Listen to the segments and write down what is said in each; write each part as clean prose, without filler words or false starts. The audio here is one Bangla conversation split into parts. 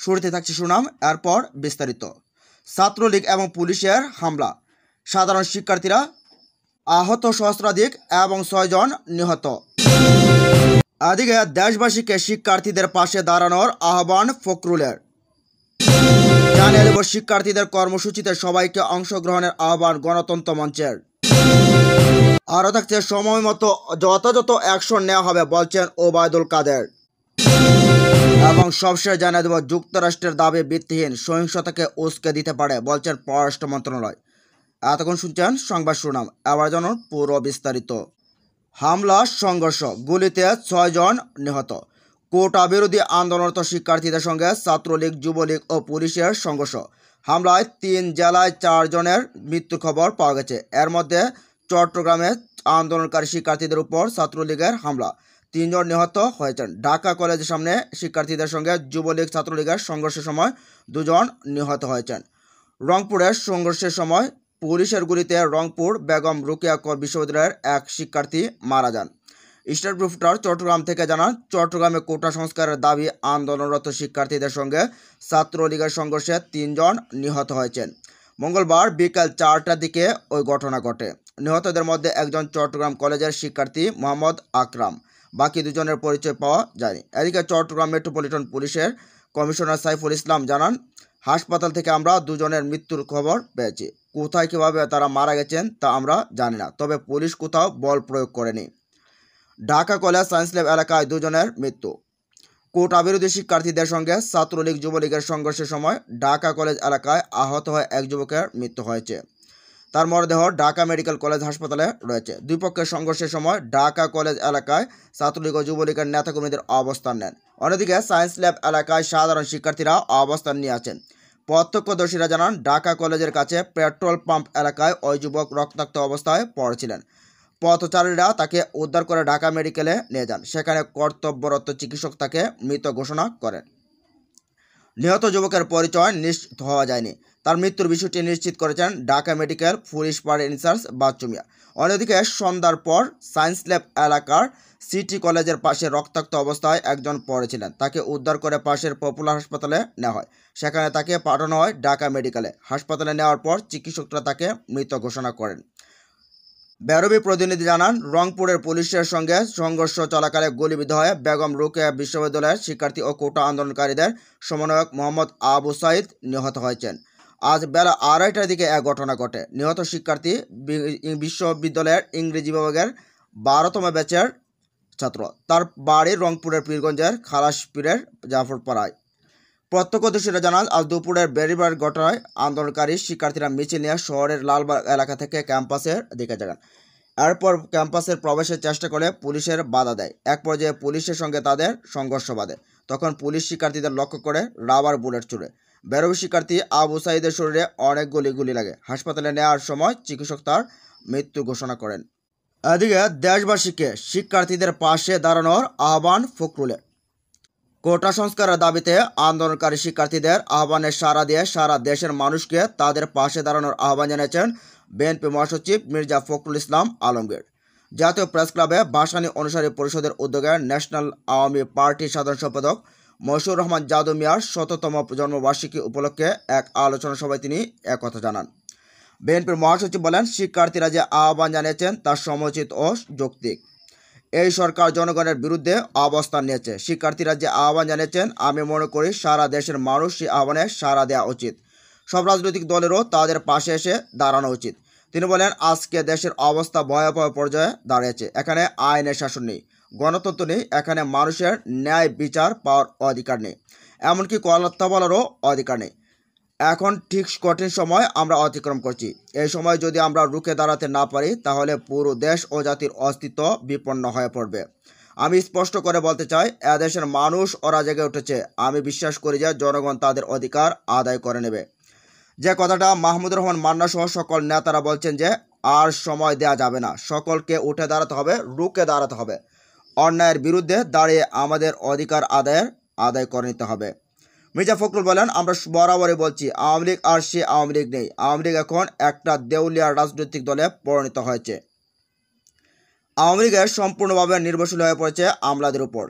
শুরুতে থাকছে সুনাম, এরপর বিস্তারিত। ছাত্রলীগ এবং পুলিশের হামলা, সাধারণ শিক্ষার্থীরা আহত সহস্রাধিক এবং 6 জন নিহত। এদিকে দেশবাসীকে শিক্ষার্থীদের পাশে দাঁড়ানোর আহ্বান ফখরুলের। জানিয়ে দেব শিক্ষার্থীদের কর্মসূচিতে সবাইকে অংশগ্রহণের আহ্বান গণতন্ত্র মঞ্চের। আরও থাকছে সময় মতো যথাযথ অ্যাকশন নেওয়া হবে বলছেন ওবায়দুল কাদের। এবং সবশেষ জানিয়ে দেব যুক্তরাষ্ট্রের দাবি ভিত্তিহীন, সহিংসতাকে উস্কে দিতে পারে বলছেন পররাষ্ট্র মন্ত্রণালয়। এতক্ষণ শুনছেন সংবাদ শিরোনাম, এবার জানুন পুরো বিস্তারিত। হামলা, সংঘর্ষ, গুলিতে 6 জন নিহত। কোটা বিরোধী আন্দোলনরত শিক্ষার্থীদের সঙ্গে ছাত্রলীগ, যুবলীগ ও পুলিশের সংঘর্ষ। হামলায় 3 জেলায় 4 জনের মৃত্যুর খবর পাওয়া গেছে। এর মধ্যে চট্টগ্রামে আন্দোলনকারী শিক্ষার্থীদের উপর ছাত্রলীগের হামলা, 3 জন নিহত হয়েছেন। ঢাকা কলেজের সামনে শিক্ষার্থীদের সঙ্গে যুবলীগ ছাত্রলীগের সংঘর্ষের সময় 2 জন নিহত হয়েছেন। রংপুরের সংঘর্ষের সময় পুলিশের গুলিতে রংপুর বেগম রোকেয়া বিশ্ববিদ্যালয়ের এক শিক্ষার্থী মারা যান। স্টার রিপোর্টার চট্টগ্রাম থেকে জানান, চট্টগ্রামে কোটা সংস্কারের দাবি আন্দোলনরত শিক্ষার্থীদের সঙ্গে ছাত্রলীগের সংঘর্ষে 3 জন নিহত হয়েছেন। মঙ্গলবার বিকেল 4টার দিকে ওই ঘটনা ঘটে। নিহতদের মধ্যে একজন চট্টগ্রাম কলেজের শিক্ষার্থী মোহাম্মদ আকরাম, বাকি 2 জনের পরিচয় পাওয়া যায়নি। এদিকে চট্টগ্রাম মেট্রোপলিটন পুলিশের কমিশনার সাইফুল ইসলাম জানান, হাসপাতাল থেকে আমরা 2 জনের মৃত্যুর খবর পেয়েছি। কোথায় কীভাবে তারা মারা গেছেন তা আমরা জানি না, তবে পুলিশ কোথাও বল প্রয়োগ করেনি। ঢাকা কলেজ সায়েন্স ল্যাব এলাকায় 2 জনের মৃত্যু। কোটা বিরোধী শিক্ষার্থীদের সঙ্গে ছাত্রলীগ যুবলীগের সংঘর্ষের সময় ঢাকা কলেজ এলাকায় আহত হয়ে এক যুবকের মৃত্যু হয়েছে। তার মরদেহ ঢাকা মেডিকেল কলেজ হাসপাতালে রয়েছে। দুই পক্ষের সংঘর্ষের সময় ঢাকা কলেজ এলাকায় ছাত্রলীগ ও যুবলীগের নেতাকর্মীদের অবস্থান নেন। অন্যদিকে সায়েন্স ল্যাব এলাকায় সাধারণ শিক্ষার্থীরা অবস্থান নিয়ে আছেন। প্রত্যক্ষদর্শীরা জানান, ঢাকা কলেজের কাছে পেট্রোল পাম্প এলাকায় ওই যুবক রক্তাক্ত অবস্থায় পড়েছিলেন। পথচারীরা তাকে উদ্ধার করে ঢাকা মেডিকেলে নিয়ে যান। সেখানে কর্তব্যরত চিকিৎসক তাকে মৃত ঘোষণা করেন। নিহত যুবকের পরিচয় নিশ্চিত হওয়া যায়নি। তার মৃত্যুর বিষয়টি নিশ্চিত করেছেন Dhaka medical police super in charge Bachchu Mia. অন্যদিকে সন্ধ্যার পর সায়েন্স ল্যাব এলাকার সিটি কলেজের পাশে রক্তাক্ত অবস্থায় একজন পড়েছিলেন। তাকে উদ্ধার করে পাশের পপুলার হাসপাতালে নেওয়া হয়। সেখানে তাকে পাঠানো হয় ঢাকা মেডিকেলে। হাসপাতালে নেওয়ার পর চিকিৎসকরা তাকে মৃত ঘোষণা করেন। বেরবি প্রতিনিধি জানান, রংপুরের পুলিশের সঙ্গে সংঘর্ষ চলাকালে গুলিবিদ্ধ হয়ে বেগম রোকেয়া বিশ্ববিদ্যালয়ের শিক্ষার্থী ও কোটা আন্দোলনকারীদের সমন্বয়ক মোহাম্মদ আবু সাইদ নিহত হয়েছেন। আজ বেলা 2:30টার দিকে এক ঘটনা ঘটে। নিহত শিক্ষার্থী বিশ্ববিদ্যালয়ের ইংরেজি বিভাগের 12তম ব্যাচের ছাত্র। তার বাড়ি রংপুরের পীরগঞ্জের খালাসপীরের জাফরপাড়ায়। প্রত্যক্ষদর্শীরা জানান, আজ দুপুরের বেরিবার ঘটনায় আন্দোলনকারী শিক্ষার্থীরা মিছিল নিয়ে শহরের লালবাগ এলাকা থেকে ক্যাম্পাসের দিকে যান। এরপর ক্যাম্পাসের প্রবেশের চেষ্টা করে পুলিশের বাধা দেয়। এক পর্যায়ে পুলিশের সঙ্গে তাদের সংঘর্ষ বাধে। তখন পুলিশ শিক্ষার্থীদের লক্ষ্য করে রাবার বুলেট ছুড়ে। বেরবি শিক্ষার্থী আবু সাইদের শরীরে অনেকগুলি গুলি লাগে। হাসপাতালে নেওয়ার সময় চিকিৎসক তার মৃত্যু ঘোষণা করেন। এদিকে দেশবাসীকে শিক্ষার্থীদের পাশে দাঁড়ানোর আহ্বান ফখরুলের। কোটা সংস্কারের দাবিতে আন্দোলনকারী শিক্ষার্থীদের আহ্বানে সাড়া দিয়ে সারা দেশের মানুষকে তাদের পাশে দাঁড়ানোর আহ্বান জানিয়েছেন বিএনপি মহাসচিব মির্জা ফখরুল ইসলাম আলমগীর। জাতীয় প্রেস ক্লাবে ভাসানী অনুসারী পরিষদের উদ্যোগে ন্যাশনাল আওয়ামী পার্টির সাধারণ সম্পাদক মশিউর রহমান জাদু মিয়ার 100তম জন্মবার্ষিকী উপলক্ষে এক আলোচনা সভায় তিনি একথা জানান। বিএনপির মহাসচিব বলেন, শিক্ষার্থীরা যে আহ্বান জানিয়েছেন তা সমুচিত ও যৌক্তিক। এই সরকার জনগণের বিরুদ্ধে অবস্থান নিয়েছে। শিক্ষার্থীরা যে আহ্বান জানিয়েছেন, আমি মনে করি সারা দেশের মানুষ সেই আহ্বানে সাড়া দেওয়া উচিত। সব রাজনৈতিক দলেরও তাদের পাশে এসে দাঁড়ানো উচিত। তিনি বলেন, আজকে দেশের অবস্থা ভয়াবহ পর্যায়ে দাঁড়িয়েছে। এখানে আইনের শাসন নেই, গণতন্ত্র নেই, এখানে মানুষের ন্যায় বিচার পাওয়ার অধিকার নেই, এমনকি কথা বলারও অধিকার নেই। এখন ঠিক কঠিন সময় আমরা অতিক্রম করছি। এই সময় যদি আমরা রুখে দাঁড়াতে না পারি, তাহলে পুরো দেশ ও জাতির অস্তিত্ব বিপন্ন হয়ে পড়বে। আমি স্পষ্ট করে বলতে চাই, এদেশের মানুষ ওরা জেগে উঠেছে। আমি বিশ্বাস করি যে জনগণ তাদের অধিকার আদায় করে নেবে। যে কথাটা মাহমুদুর রহমান মান্না সহ সকল নেতারা বলছেন যে আর সময় দেয়া যাবে না, সকলকে উঠে দাঁড়াতে হবে, রুখে দাঁড়াতে হবে। অন্যায়ের বিরুদ্ধে দাঁড়িয়ে আমাদের অধিকার আদায় করে নিতে হবে। মির্জা ফখরুল বলেন, আমরা বরাবরই বলছি, আওয়ামী লীগ আর সে আওয়ামী লীগ নেই। আওয়ামী লীগ এখন একটা দেউলিয়া রাজনৈতিক দলে পরিণত হয়েছে। আওয়ামী লীগের সম্পূর্ণভাবে নির্ভরশীল হয়ে পড়েছে আমলাদের উপর।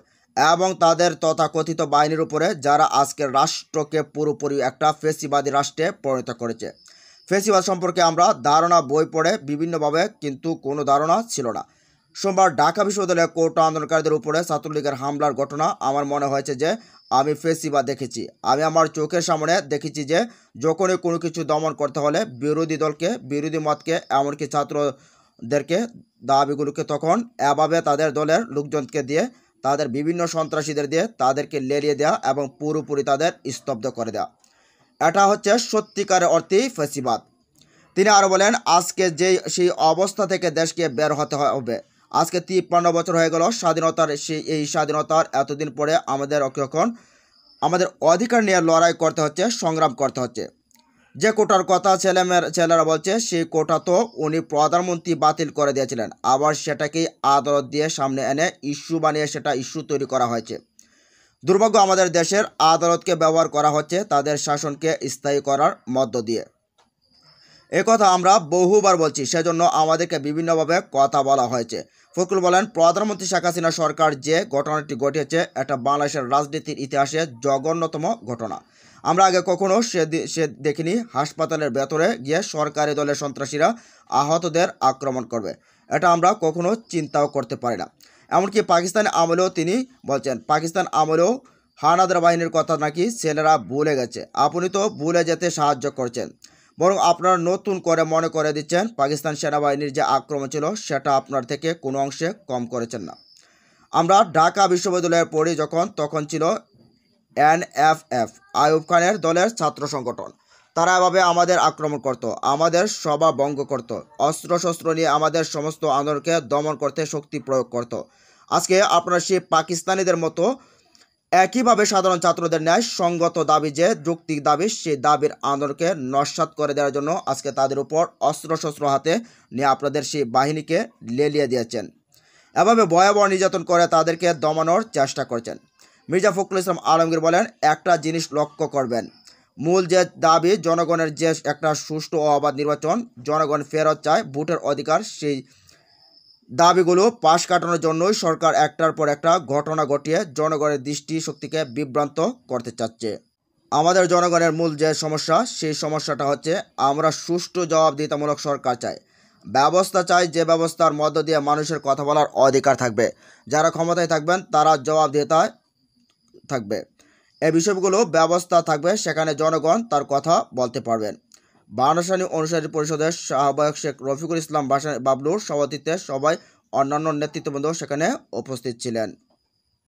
এবং তাদের তথাকথিত বাহিনীর উপরে, যারা আজকের রাষ্ট্রকে পুরোপুরি একটা ফেসিবাদী রাষ্ট্রে পরিণত করেছে। ফেসিবাদ সম্পর্কে আমরা ধারণা বই পড়ে বিভিন্নভাবে, কিন্তু কোনো ধারণা ছিল না। সোমবার ঢাকা বিশ্ববিদ্যালয়ে কোটা আন্দোলনকারীদের উপরে ছাত্রলীগের হামলার ঘটনা আমার মনে হয়েছে যে আমি ফেসিবাদ দেখেছি। আমি আমার চোখের সামনে দেখেছি যে যখনই কোনো কিছু দমন করতে হলে বিরোধী দলকে, বিরোধী মতকে, এমনকি ছাত্রদেরকে, দাবিগুলোকে তখন এভাবে তাদের দলের লোকজনকে দিয়ে, তাদের বিভিন্ন সন্ত্রাসীদের দিয়ে তাদেরকে লেলিয়ে দেওয়া এবং পুরোপুরি তাদের স্তব্ধ করে দেওয়া, এটা হচ্ছে সত্যিকারের অর্থেই ফেসিবাদ। তিনি আরও বলেন, আজকে সেই অবস্থা থেকে দেশকে বের হতে হবে। আজকে 53 বছর হয়ে গেল স্বাধীনতার। এই স্বাধীনতার এতদিন পরে আমাদের এখন আমাদের অধিকার নিয়ে লড়াই করতে হচ্ছে, সংগ্রাম করতে হচ্ছে। যে কোটার কথা ছেলেরা বলছে, সেই কোটা তো উনি প্রধানমন্ত্রী বাতিল করে দিয়েছিলেন, আবার সেটাকেই আদালত দিয়ে সামনে এনে ইস্যু বানিয়ে সেটা ইস্যু তৈরি করা হয়েছে। দুর্ভাগ্য, আমাদের দেশের আদালতকে ব্যবহার করা হচ্ছে তাদের শাসনকে স্থায়ী করার মধ্য দিয়ে। কথা আমরা বহুবার বলছি, সেজন্য আমাদেরকে বিভিন্নভাবে কথা বলা হয়েছে। ফখরুল বলেন, প্রধানমন্ত্রী শেখ হাসিনা সরকার যে ঘটনাটি ঘটিয়েছে, এটা বাংলাদেশের রাজনীতির ইতিহাসে জঘন্যতম ঘটনা। আমরা আগে কখনো সে দেখিনি। হাসপাতালের ভেতরে গিয়ে সরকারি দলের সন্ত্রাসীরা আহতদের আক্রমণ করবে, এটা আমরা কখনো চিন্তাও করতে পারি না। এমনকি পাকিস্তান আমলেও তিনি বলছেন, পাকিস্তান আমলেও হানাদার বাহিনীর কথা নাকি ছেলেরা ভুলে গেছে। আপনি তো ভুলে যেতে সাহায্য করছেন, বরং আপনারা নতুন করে মনে করে দিচ্ছেন পাকিস্তান সেনাবাহিনীর যে আক্রমণ ছিল সেটা আপনার থেকে কোনো অংশে কম করেছেন না। আমরা ঢাকা বিশ্ববিদ্যালয়ে পড়ি তখন ছিল NFF, আইয়ুব খানের দলের ছাত্র সংগঠন। তারা এভাবে আমাদের আক্রমণ করত, আমাদের সভা ভঙ্গ করত, অস্ত্রশস্ত্র নিয়ে আমাদের সমস্ত আন্দোলনকে দমন করতে শক্তি প্রয়োগ করত। আজকে আপনারা সেই পাকিস্তানিদের মতো একইভাবে সাধারণ ছাত্রদের ন্যায় সঙ্গত দাবি, যে যৌক্তিক দাবি, সেই দাবির আন্দোলনকে নস্যাৎ করে দেওয়ার জন্য আজকে তাদের উপর অস্ত্রশস্ত্র হাতে নিয়ে আপনাদের সেই বাহিনীকে লেলিয়ে দিয়েছেন। এভাবে ভয়াবহ নির্যাতন করে তাদেরকে দমানোর চেষ্টা করছেন। মির্জা ফখরুল ইসলাম আলমগীর বলেন, একটা জিনিস লক্ষ্য করবেন, মূল যে দাবি জনগণের, যে একটা সুষ্ঠু ও অবাধ নির্বাচন, জনগণ ফেরত চায় ভোটের অধিকার, সেই দাবিগুলো পাশ কাটানোর জন্যই সরকার একটার পর একটা ঘটনা ঘটিয়ে জনগণের দৃষ্টি শক্তিকে বিভ্রান্ত করতে চাচ্ছে। আমাদের জনগণের মূল যে সমস্যা, সেই সমস্যাটা হচ্ছে আমরা সুষ্ঠু জবাবদিহিতামূলক সরকার চাই, ব্যবস্থা চাই, যে ব্যবস্থার মধ্য দিয়ে মানুষের কথা বলার অধিকার থাকবে, যারা ক্ষমতায় থাকবেন তারা জবাবদিহিতায় থাকবে, এই বিষয়গুলো ব্যবস্থা থাকবে, সেখানে জনগণ তার কথা বলতে পারবেন। বাংলাদেশ অনুসারী পরিষদের আহ্বায়ক শেখ রফিকুল ইসলাম বাবলুর সভাপতিত্বে সবাই অন্যান্য নেতৃত্ববৃন্দ সেখানে উপস্থিত ছিলেন।